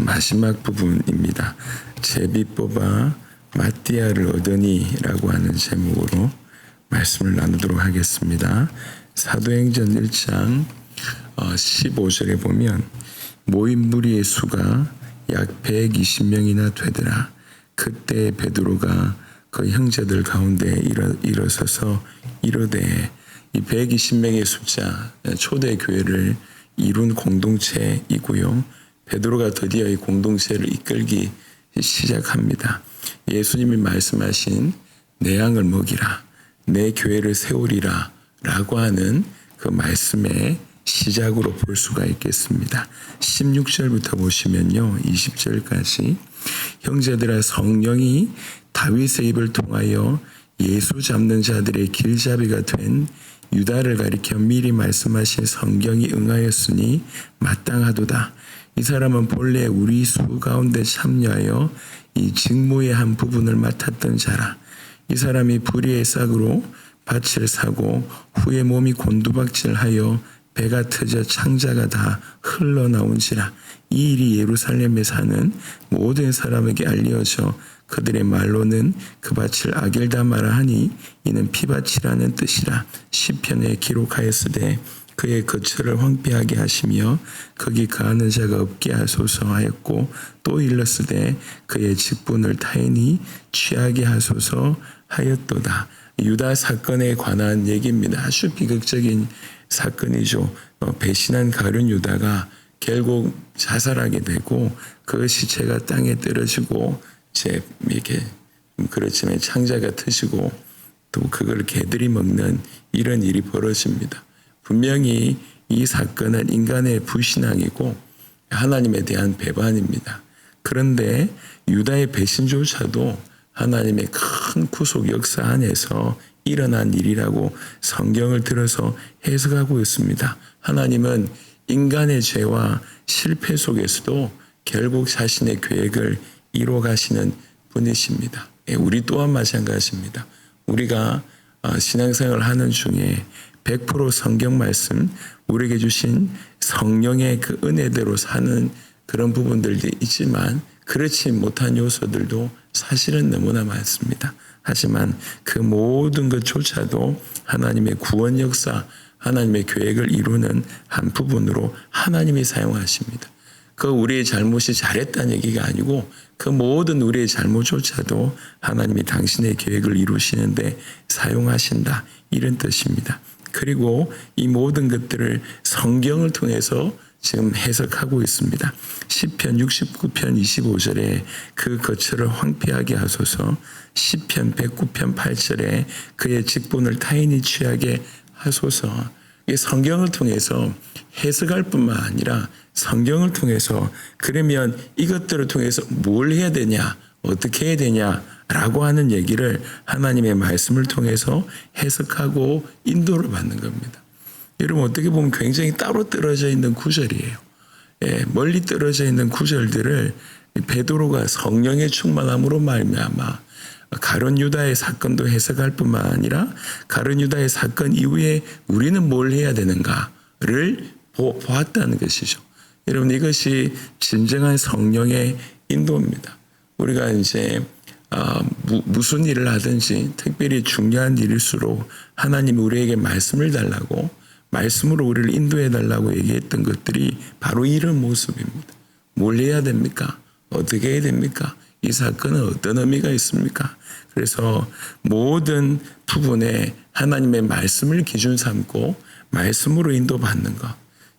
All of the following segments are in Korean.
마지막 부분입니다. 제비 뽑아 마띠아를 얻으니 라고 하는 제목으로 말씀을 나누도록 하겠습니다. 사도행전 1장 15절에 보면 모인 무리의 수가 약 120명이나 되더라. 그때 베드로가 그 형제들 가운데 일어서서 이르되, 이 120명의 숫자 초대 교회를 이룬 공동체이고요. 베드로가 드디어 이 공동체를 이끌기 시작합니다. 예수님이 말씀하신 내 양을 먹이라, 내 교회를 세우리라 라고 하는 그 말씀의 시작으로 볼 수가 있겠습니다. 16절부터 보시면요, 20절까지 형제들아, 성령이 다윗의 입을 통하여 예수 잡는 자들의 길잡이가 된 유다를 가리켜 미리 말씀하신 성경이 응하였으니 마땅하도다. 이 사람은 본래 우리 수 가운데 참여하여 이 직무의 한 부분을 맡았던 자라. 이 사람이 불의의 싹으로 밭을 사고 후에 몸이 곤두박질하여 배가 터져 창자가 다 흘러나온지라. 이 일이 예루살렘에 사는 모든 사람에게 알려져 그들의 말로는 그 밭을 아겔다마라 하니 이는 피밭이라는 뜻이라. 시편에 기록하였으되 그의 거처를 황폐하게 하시며 거기 거하는 자가 없게 하소서 하였고, 또 일렀으되 그의 직분을 타인이 취하게 하소서 하였도다. 유다 사건에 관한 얘기입니다. 아주 비극적인 사건이죠. 배신한 가룟 유다가 결국 자살하게 되고 그 시체가 땅에 떨어지고 이렇게 그렇지만 창자가 트시고 또 그걸 개들이 먹는 이런 일이 벌어집니다. 분명히 이 사건은 인간의 불신앙이고 하나님에 대한 배반입니다. 그런데 유다의 배신조차도 하나님의 큰 구속 역사 안에서 일어난 일이라고 성경을 들어서 해석하고 있습니다. 하나님은 인간의 죄와 실패 속에서도 결국 자신의 계획을 이루어 가시는 분이십니다. 우리 또한 마찬가지입니다. 우리가 신앙생활을 하는 중에 100% 성경 말씀, 우리에게 주신 성령의 그 은혜대로 사는 그런 부분들도 있지만 그렇지 못한 요소들도 사실은 너무나 많습니다. 하지만 그 모든 것조차도 하나님의 구원 역사, 하나님의 계획을 이루는 한 부분으로 하나님이 사용하십니다. 그 우리의 잘못이 잘했다는 얘기가 아니고 그 모든 우리의 잘못조차도 하나님이 당신의 계획을 이루시는데 사용하신다, 이런 뜻입니다. 그리고 이 모든 것들을 성경을 통해서 지금 해석하고 있습니다. 시편 69편 25절에 그 거처를 황폐하게 하소서, 시편 109편 8절에 그의 직분을 타인이 취하게 하소서. 이 성경을 통해서 해석할 뿐만 아니라 성경을 통해서 그러면 이것들을 통해서 뭘 해야 되냐, 어떻게 해야 되냐라고 하는 얘기를 하나님의 말씀을 통해서 해석하고 인도를 받는 겁니다. 여러분, 어떻게 보면 굉장히 따로 떨어져 있는 구절이에요. 멀리 떨어져 있는 구절들을 베드로가 성령의 충만함으로 말미암아 가룟 유다의 사건도 해석할 뿐만 아니라 가룟 유다의 사건 이후에 우리는 뭘 해야 되는가를 보았다는 것이죠. 여러분, 이것이 진정한 성령의 인도입니다. 우리가 이제 무슨 일을 하든지 특별히 중요한 일일수록 하나님이 우리에게 말씀을 달라고, 말씀으로 우리를 인도해 달라고 얘기했던 것들이 바로 이런 모습입니다. 뭘 해야 됩니까? 어떻게 해야 됩니까? 이 사건은 어떤 의미가 있습니까? 그래서 모든 부분에 하나님의 말씀을 기준 삼고 말씀으로 인도받는 것.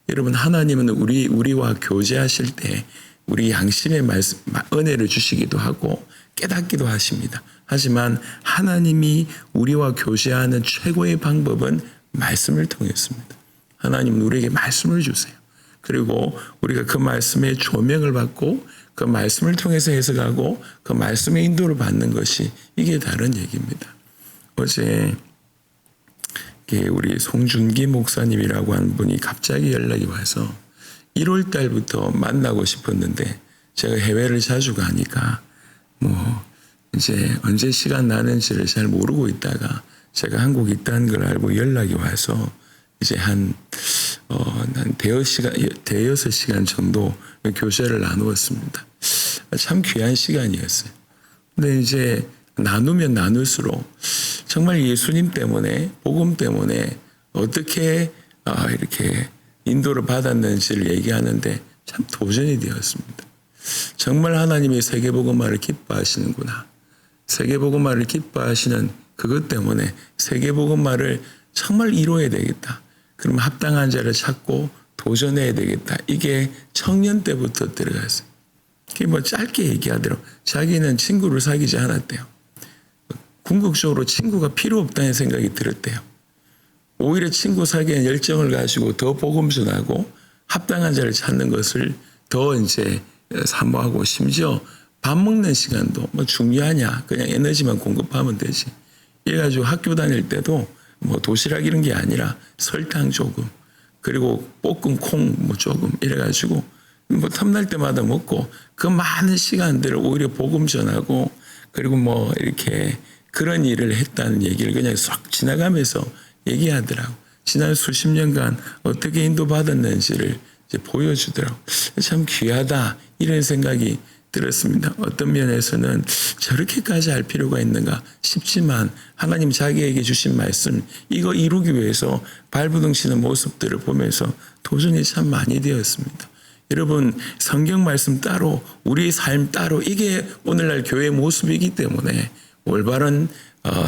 여러분, 하나님은 우리와 교제하실 때 우리 양심의 말씀, 은혜를 주시기도 하고 깨닫기도 하십니다. 하지만 하나님이 우리와 교제하는 최고의 방법은 말씀을 통했습니다. 하나님은 우리에게 말씀을 주세요. 그리고 우리가 그 말씀의 조명을 받고 그 말씀을 통해서 해석하고 그 말씀의 인도를 받는 것이, 이게 다른 얘기입니다. 어제 우리 송준기 목사님이라고 한 분이 갑자기 연락이 와서 1월 달부터 만나고 싶었는데 제가 해외를 자주 가니까 이제 언제 시간 나는지를 잘 모르고 있다가 제가 한국에 있다는 걸 알고 연락이 와서 이제 한 한 대여섯 시간 정도 교제를 나누었습니다. 참 귀한 시간이었어요. 근데 이제 나누면 나눌수록 정말 예수님 때문에, 복음 때문에 어떻게 이렇게 인도를 받았는지를 얘기하는데 참 도전이 되었습니다. 정말 하나님의 세계복음화를 기뻐하시는구나. 세계복음화를 기뻐하시는 그것 때문에 세계복음화를 정말 이루어야 되겠다. 그럼 합당한 자를 찾고 도전해야 되겠다. 이게 청년 때부터 들어갔어요. 그게 뭐 짧게 얘기하더라고. 자기는 친구를 사귀지 않았대요. 궁극적으로 친구가 필요 없다는 생각이 들었대요. 오히려 친구 사귀는 열정을 가지고 더 복음 전하고 합당한 자를 찾는 것을 더 이제 사모하고, 심지어 밥 먹는 시간도 뭐 중요하냐, 그냥 에너지만 공급하면 되지. 이래가지고 학교 다닐 때도 뭐 도시락 이런 게 아니라 설탕 조금, 그리고 볶은 콩 뭐 조금 이래가지고 뭐 탐날 때마다 먹고, 그 많은 시간들을 오히려 복음 전하고, 그리고 뭐 이렇게 그런 일을 했다는 얘기를 그냥 싹 지나가면서 얘기하더라고. 지난 수십 년간 어떻게 인도받았는지를 이제 보여주더라고. 참 귀하다, 이런 생각이 들었습니다. 어떤 면에서는 저렇게까지 할 필요가 있는가 싶지만, 하나님 자기에게 주신 말씀, 이거 이루기 위해서 발버둥 치는 모습들을 보면서 도전이 참 많이 되었습니다. 여러분, 성경 말씀 따로, 우리의 삶 따로, 이게 오늘날 교회의 모습이기 때문에 올바른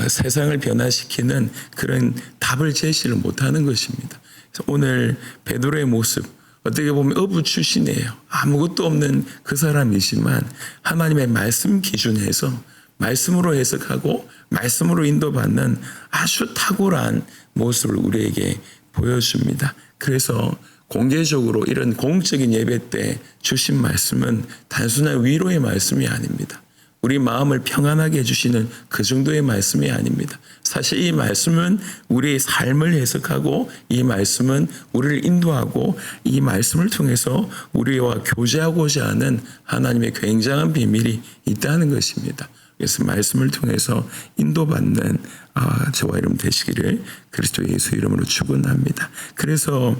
세상을 변화시키는 그런 답을 제시를 못하는 것입니다. 그래서 오늘 베드로의 모습, 어떻게 보면 어부 출신이에요. 아무것도 없는 그 사람이지만 하나님의 말씀 기준에서 말씀으로 해석하고 말씀으로 인도받는 아주 탁월한 모습을 우리에게 보여줍니다. 그래서 공개적으로 이런 공적인 예배 때 주신 말씀은 단순한 위로의 말씀이 아닙니다. 우리 마음을 평안하게 해주시는 그 정도의 말씀이 아닙니다. 사실 이 말씀은 우리의 삶을 해석하고, 이 말씀은 우리를 인도하고, 이 말씀을 통해서 우리와 교제하고자 하는 하나님의 굉장한 비밀이 있다는 것입니다. 그래서 말씀을 통해서 인도받는 저와 여러분 되시기를 그리스도 예수 이름으로 축원합니다. 그래서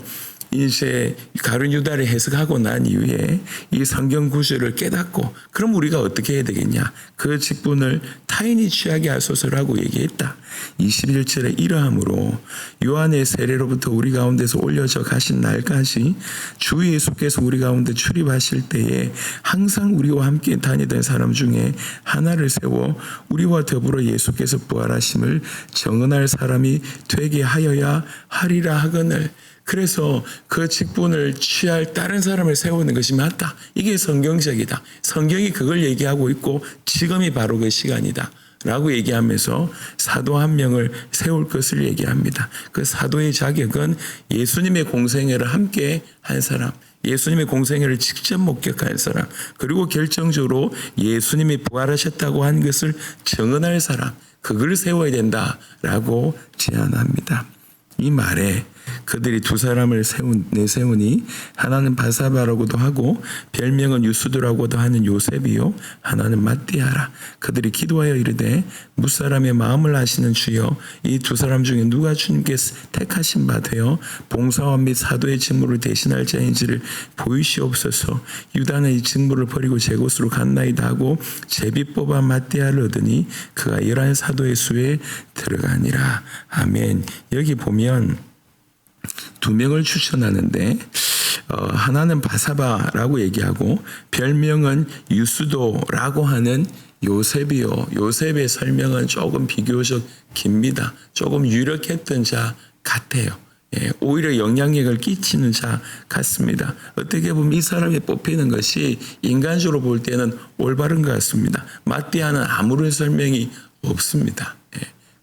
이제 가룟 유다를 해석하고 난 이후에 이 성경 구절을 깨닫고, 그럼 우리가 어떻게 해야 되겠냐? 그 직분을 타인이 취하게 하소서라고 얘기했다. 21절에 이러함으로 요한의 세례로부터 우리 가운데서 올려져 가신 날까지 주 예수께서 우리 가운데 출입하실 때에 항상 우리와 함께 다니던 사람 중에 하나를 세워 우리와 더불어 예수께서 부활하심을 정언할 사람이 되게 하여야 하리라 하거늘. 그래서 그 직분을 취할 다른 사람을 세우는 것이 맞다. 이게 성경적이다. 성경이 그걸 얘기하고 있고 지금이 바로 그 시간이다 라고 얘기하면서 사도 한 명을 세울 것을 얘기합니다. 그 사도의 자격은 예수님의 공생애를 함께 한 사람, 예수님의 공생애를 직접 목격한 사람, 그리고 결정적으로 예수님이 부활하셨다고 한 것을 증언할 사람, 그걸 세워야 된다라고 제안합니다. 이 말에 그들이 두 사람을 내세우니 하나는 바사바라고도 하고 별명은 유수도라고도 하는 요셉이요, 하나는 마띠아라. 그들이 기도하여 이르되 무사람의 마음을 아시는 주여, 이 두 사람 중에 누가 주님께서 택하신 바 되어 봉사와 및 사도의 직무를 대신할 자인지를 보이시옵소서. 유다는 이 직무를 버리고 제 곳으로 갔나이다 하고 제비 뽑아 마띠아를 얻으니 그가 11 사도의 수에 들어가니라. 아멘. 여기 보면 두 명을 추천하는데 하나는 바사바라고 얘기하고 별명은 유수도라고 하는 요셉이요. 요셉의 설명은 조금 비교적 깁니다. 조금 유력했던 자 같아요. 오히려 영향력을 끼치는 자 같습니다. 어떻게 보면 이 사람이 뽑히는 것이 인간적으로 볼 때는 올바른 것 같습니다. 마띠아는 아무런 설명이 없습니다.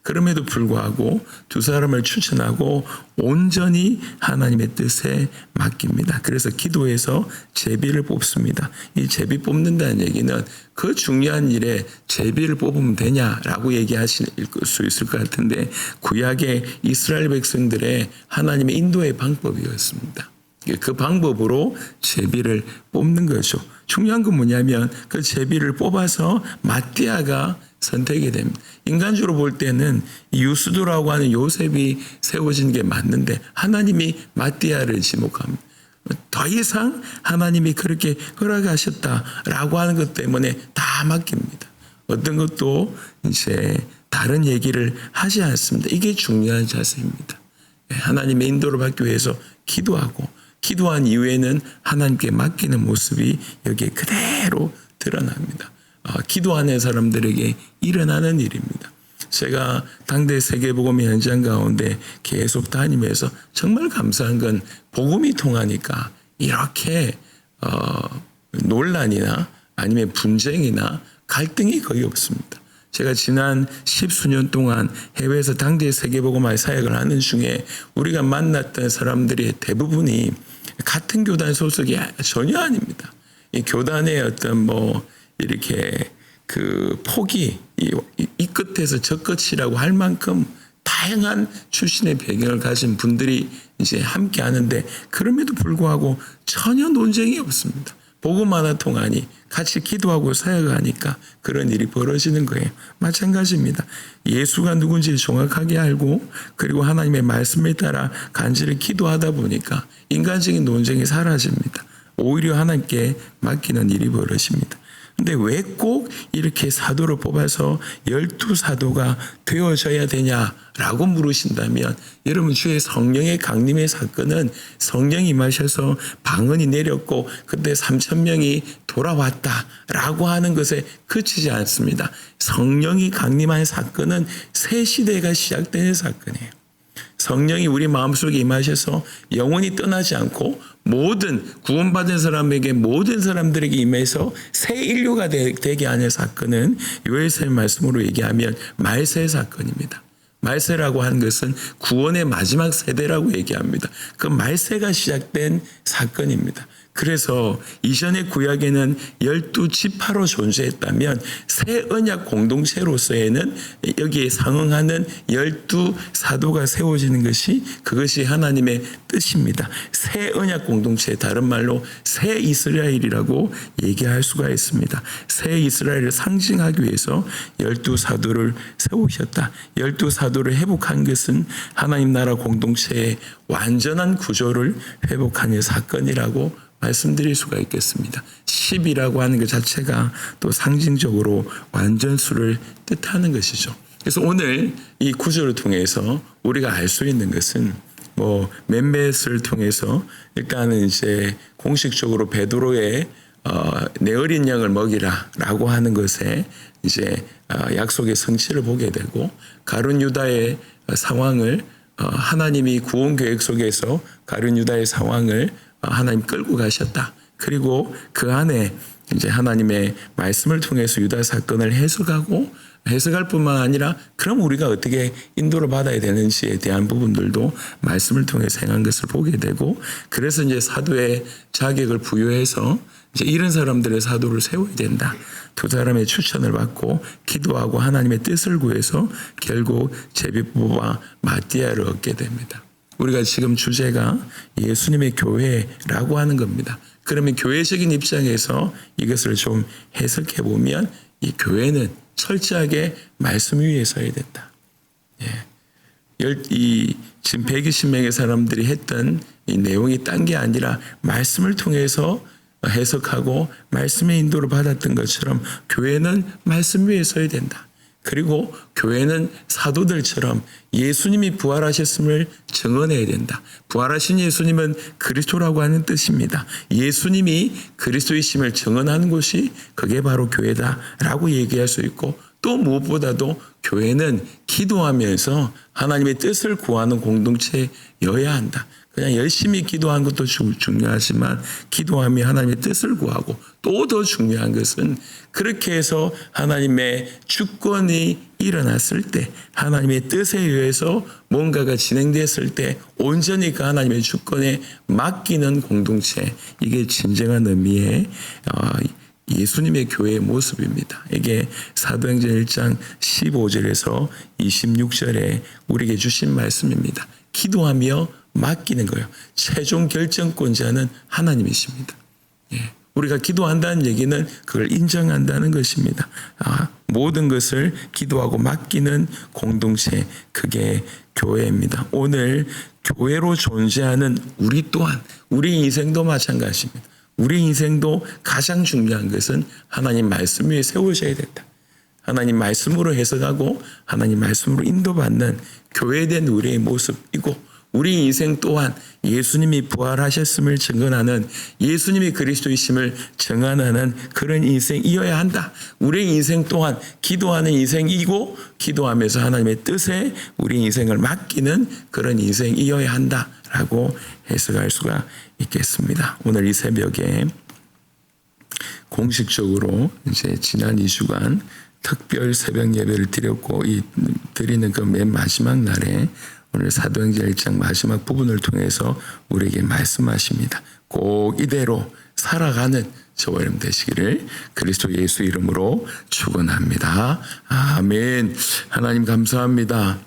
그럼에도 불구하고 두 사람을 추천하고 온전히 하나님의 뜻에 맡깁니다. 그래서 기도해서 제비를 뽑습니다. 이 제비 뽑는다는 얘기는 그 중요한 일에 제비를 뽑으면 되냐라고 얘기하실 수 있을 것 같은데, 구약의 이스라엘 백성들의 하나님의 인도의 방법이었습니다. 그 방법으로 제비를 뽑는 거죠. 중요한 건 뭐냐면 그 제비를 뽑아서 마띠아가 선택이 됩니다. 인간적으로 볼 때는 유수도라고 하는 요셉이 세워진 게 맞는데 하나님이 마띠아를 지목합니다. 더 이상 하나님이 그렇게 허락하셨다라고 하는 것 때문에 다 맡깁니다. 어떤 것도 이제 다른 얘기를 하지 않습니다. 이게 중요한 자세입니다. 하나님의 인도를 받기 위해서 기도하고 기도한 이후에는 하나님께 맡기는 모습이 여기에 그대로 드러납니다. 기도하는 사람들에게 일어나는 일입니다. 제가 당대 세계복음 현장 가운데 계속 다니면서 정말 감사한 건 복음이 통하니까 이렇게 논란이나 아니면 분쟁이나 갈등이 거의 없습니다. 제가 지난 10수년 동안 해외에서 당대 세계복음화의 사역을 하는 중에 우리가 만났던 사람들이 대부분이 같은 교단 소속이 전혀 아닙니다. 이 교단의 어떤 이렇게 그 폭이 이 끝에서 저 끝이라고 할 만큼 다양한 출신의 배경을 가진 분들이 이제 함께 하는데 그럼에도 불구하고 전혀 논쟁이 없습니다. 복음 하나 통하니 같이 기도하고 사역하니까 그런 일이 벌어지는 거예요. 마찬가지입니다. 예수가 누군지 정확하게 알고 그리고 하나님의 말씀에 따라 간절히 기도하다 보니까 인간적인 논쟁이 사라집니다. 오히려 하나님께 맡기는 일이 벌어집니다. 근데 왜 꼭 이렇게 사도를 뽑아서 12사도가 되어져야 되냐라고 물으신다면 여러분 주의 성령의 강림의 사건은 성령이 임하셔서 방언이 내렸고 그때 3,000명이 돌아왔다라고 하는 것에 그치지 않습니다. 성령이 강림한 사건은 새 시대가 시작되는 사건이에요. 성령이 우리 마음속에 임하셔서 영원히 떠나지 않고 모든 구원받은 사람에게 모든 사람들에게 임해서 새 인류가 되게 하는 사건은 요엘서의 말씀으로 얘기하면 말세 사건입니다. 말세라고 하는 것은 구원의 마지막 세대라고 얘기합니다. 그 말세가 시작된 사건입니다. 그래서 이전의 구약에는 12지파로 존재했다면 새 언약 공동체로서에는 여기에 상응하는 12사도가 세워지는 것이 그것이 하나님의 뜻입니다. 새 언약 공동체, 다른 말로 새 이스라엘이라고 얘기할 수가 있습니다. 새 이스라엘을 상징하기 위해서 12사도를 세우셨다. 12사도를 회복한 것은 하나님 나라 공동체의 완전한 구조를 회복하는 사건이라고 말씀드릴 수가 있겠습니다. 10이라고 하는 것 자체가 또 상징적으로 완전수를 뜻하는 것이죠. 그래서 오늘 이 구절을 통해서 우리가 알 수 있는 것은 몇몇을 통해서 일단은 이제 공식적으로 베드로의 내 어린 양을 먹이라라고 하는 것에 이제 약속의 성취를 보게 되고 가룟 유다의 상황을 하나님이 구원 계획 속에서 가룟 유다의 상황을 하나님 끌고 가셨다. 그리고 그 안에 이제 하나님의 말씀을 통해서 유다 사건을 해석할 뿐만 아니라 그럼 우리가 어떻게 인도를 받아야 되는지에 대한 부분들도 말씀을 통해서 행한 것을 보게 되고 그래서 이제 사도의 자격을 부여해서 이제 이런 사람들의 사도를 세워야 된다. 두 사람의 추천을 받고 기도하고 하나님의 뜻을 구해서 결국 제비뽑아 마띠아를 얻게 됩니다. 우리가 지금 주제가 예수님의 교회라고 하는 겁니다. 그러면 교회적인 입장에서 이것을 좀 해석해 보면 이 교회는 철저하게 말씀 위에 서야 된다. 지금 120명의 사람들이 했던 이 내용이 딴 게 아니라 말씀을 통해서 해석하고 말씀의 인도를 받았던 것처럼 교회는 말씀 위에 서야 된다. 그리고 교회는 사도들처럼 예수님이 부활하셨음을 증언해야 된다. 부활하신 예수님은 그리스도라고 하는 뜻입니다. 예수님이 그리스도이심을 증언하는 곳이 그게 바로 교회다라고 얘기할 수 있고 또 무엇보다도 교회는 기도하면서 하나님의 뜻을 구하는 공동체여야 한다. 그냥 열심히 기도하는 것도 중요하지만 기도하며 하나님의 뜻을 구하고 또 더 중요한 것은 그렇게 해서 하나님의 주권이 일어났을 때 하나님의 뜻에 의해서 뭔가가 진행됐을 때 온전히 그 하나님의 주권에 맡기는 공동체 이게 진정한 의미의 예수님의 교회의 모습입니다. 이게 사도행전 1장 15절에서 26절에 우리에게 주신 말씀입니다. 기도하며 맡기는 거예요. 최종 결정권자는 하나님이십니다. 우리가 기도한다는 얘기는 그걸 인정한다는 것입니다. 모든 것을 기도하고 맡기는 공동체, 그게 교회입니다. 오늘 교회로 존재하는 우리 또한 우리 인생도 마찬가지입니다. 우리 인생도 가장 중요한 것은 하나님 말씀 위에 세우셔야 된다. 하나님 말씀으로 해석하고 하나님 말씀으로 인도받는 교회된 우리의 모습이고, 우리 인생 또한 예수님이 부활하셨음을 증언하는, 예수님이 그리스도이심을 증언하는 그런 인생이어야 한다. 우리 인생 또한 기도하는 인생이고, 기도하면서 하나님의 뜻에 우리 인생을 맡기는 그런 인생이어야 한다라고 해석할 수가 있겠습니다. 오늘 이 새벽에 공식적으로 이제 지난 2주간 특별 새벽 예배를 드렸고, 이 드리는 그 맨 마지막 날에 오늘 사도행전 1장 마지막 부분을 통해서 우리에게 말씀하십니다. 꼭 이대로 살아가는 저와 여러분 되시기를 그리스도 예수 이름으로 축원합니다. 아멘. 하나님 감사합니다.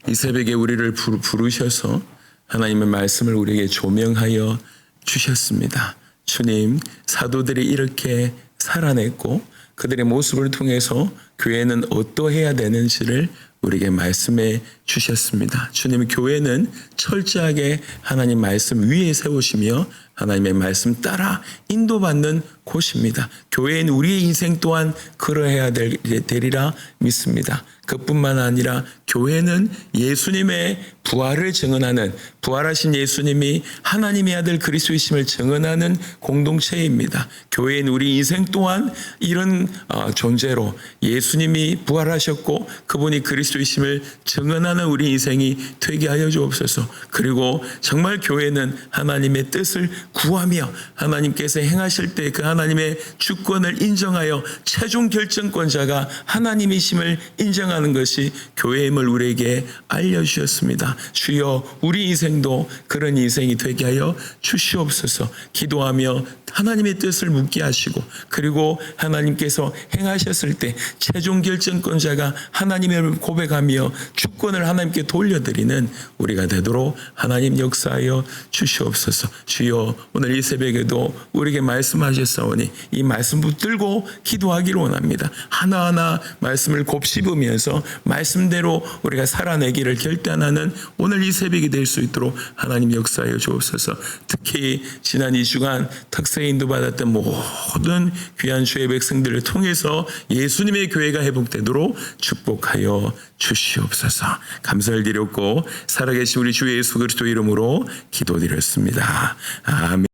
이 새벽에 우리를 부르셔서 하나님의 말씀을 우리에게 조명하여 주셨습니다. 주님, 사도들이 이렇게 살아냈고 그들의 모습을 통해서 교회는 어떠해야 되는지를 우리에게 말씀해 주셨습니다. 주님, 교회는 철저하게 하나님 말씀 위에 세우시며 하나님의 말씀 따라 인도받는 곳입니다. 교회는 우리의 인생 또한 그러해야 되리라 믿습니다. 그뿐만 아니라 교회는 예수님의 부활을 증언하는, 부활하신 예수님이 하나님의 아들 그리스도이심을 증언하는 공동체입니다. 교회는 우리 인생 또한 이런 존재로 예수님이 부활하셨고 그분이 그리스도이심을 증언하는 우리 인생이 되게 하여 주옵소서. 그리고 정말 교회는 하나님의 뜻을 구하며 하나님께서 행하실 때 그 하나님의 주권을 인정하여 최종 결정권자가 하나님이심을 인정하는 것이 교회임을 우리에게 알려주셨습니다. 주여, 우리 인생도 그런 인생이 되게 하여 주시옵소서. 기도하며 하나님의 뜻을 묻게 하시고, 그리고 하나님께서 행하셨을 때 최종 결정권자가 하나님을 고백하며 주권을 하나님께 돌려드리는 우리가 되도록 하나님 역사하여 주시옵소서. 주여, 오늘 이 새벽에도 우리에게 말씀하셨사오니 이 말씀 붙들고 기도하기를 원합니다. 하나하나 말씀을 곱씹으면서 말씀대로 우리가 살아내기를 결단하는 오늘 이 새벽이 될 수 있도록 하나님 역사하여 주옵소서. 특히 지난 2주간 특세 인도받았던 모든 귀한 주의 백성들을 통해서 예수님의 교회가 회복되도록 축복하여 주시옵소서. 감사를 드렸고 살아계신 우리 주 예수 그리스도 이름으로 기도드렸습니다. 아멘.